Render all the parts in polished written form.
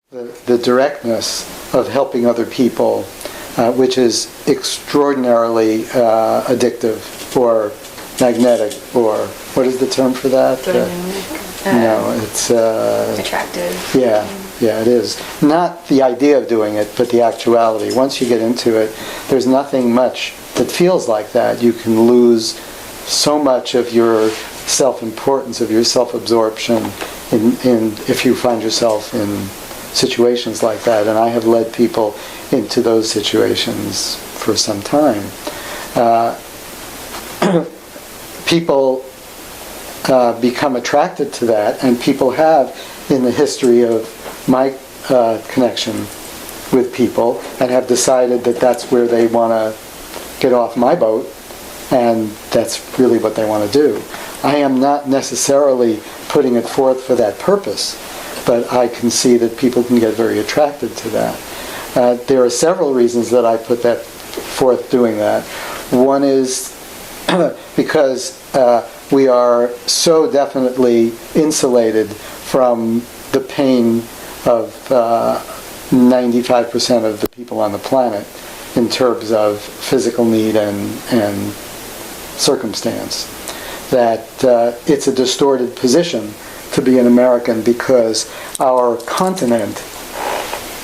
The directness of helping other people, which is extraordinarily addictive or magnetic, or what is the term for that? No, it's attractive. Yeah, it is. Not the idea of doing it, but the actuality. Once you get into it, there's nothing much that feels like that. You can lose so much of your self-importance, of your self-absorption, if you find yourself in situations like that. And I have led people into those situations for some time. People become attracted to that, and people have in the history of my connection with people, and have decided that that's where they want to get off my boat, and that's really what they want to do. I am not necessarily putting it forth for that purpose, but I can see that people can get very attracted to that. There are several reasons that I put that forth doing that. One is because we are so definitely insulated from the pain of 95% of the people on the planet in terms of physical need and circumstance, that it's a distorted position to be an American, because our continent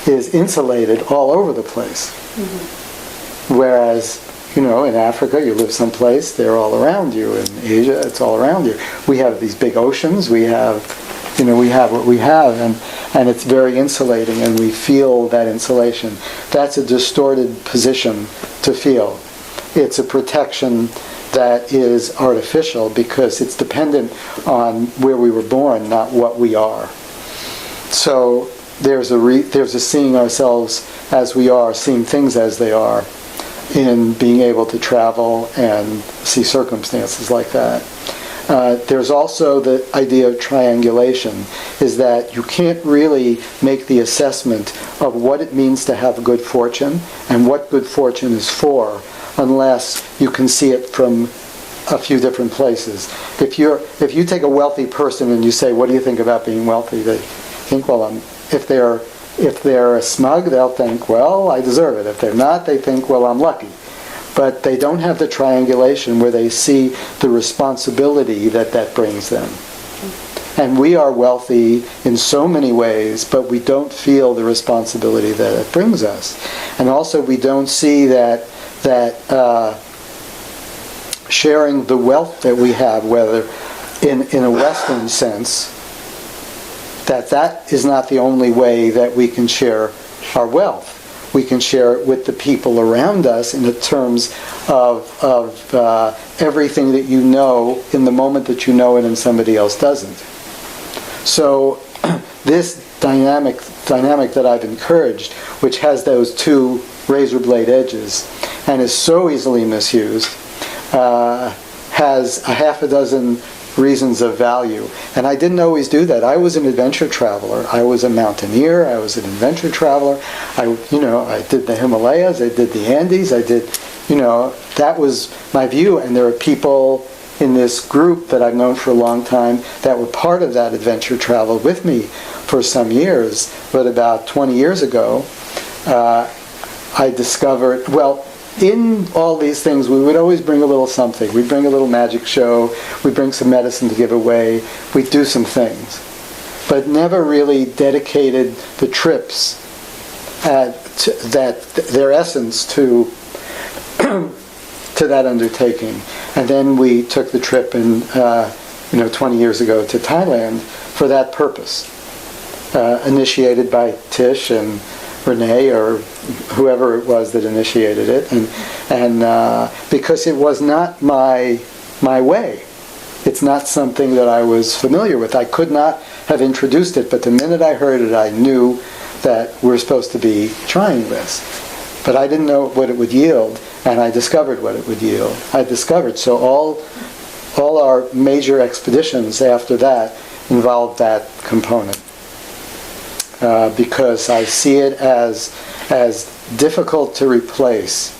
is insulated all over the place. Mm-hmm. Whereas, in Africa, you live someplace, they're all around you. In Asia, it's all around you. We have these big oceans, we have what we have, and it's very insulating, and we feel that insulation. That's a distorted position to feel. It's a protection that is artificial, because it's dependent on where we were born, not what we are. So there's a seeing ourselves as we are, seeing things as they are, in being able to travel and see circumstances like that. There's also the idea of triangulation, is that you can't really make the assessment of what it means to have good fortune and what good fortune is for, unless you can see it from a few different places. If you take a wealthy person and you say, what do you think about being wealthy? They think, well, if they're smug, they'll think, well, I deserve it. If they're not, they think, well, I'm lucky. But they don't have the triangulation where they see the responsibility that brings them. And we are wealthy in so many ways, but we don't feel the responsibility that it brings us. And also we don't see that sharing the wealth that we have, whether in a Western sense, that is not the only way that we can share our wealth. We can share it with the people around us in the terms of everything that you know in the moment that you know it and somebody else doesn't. So this dynamic that I've encouraged, which has those two razor blade edges and is so easily misused, has a half a dozen reasons of value. And I didn't always do that. I was an adventure traveler. I was a mountaineer. I was an adventure traveler. I did the Himalayas. I did the Andes. That was my view. And there are people in this group that I've known for a long time that were part of that adventure travel with me for some years. But about 20 years ago, I discovered, in all these things, we would always bring a little something. We'd bring a little magic show. We'd bring some medicine to give away. We'd do some things. But never really dedicated the trips, their essence to that undertaking. And then we took the trip 20 years ago to Thailand for that purpose. Initiated by Tish and Renee, or whoever it was that initiated it, and because it was not my way. It's not something that I was familiar with. I could not have introduced it, but the minute I heard it, I knew that we're supposed to be trying this. But I didn't know what it would yield, and I discovered what it would yield. So all our major expeditions after that involved that component. Because I see it as difficult to replace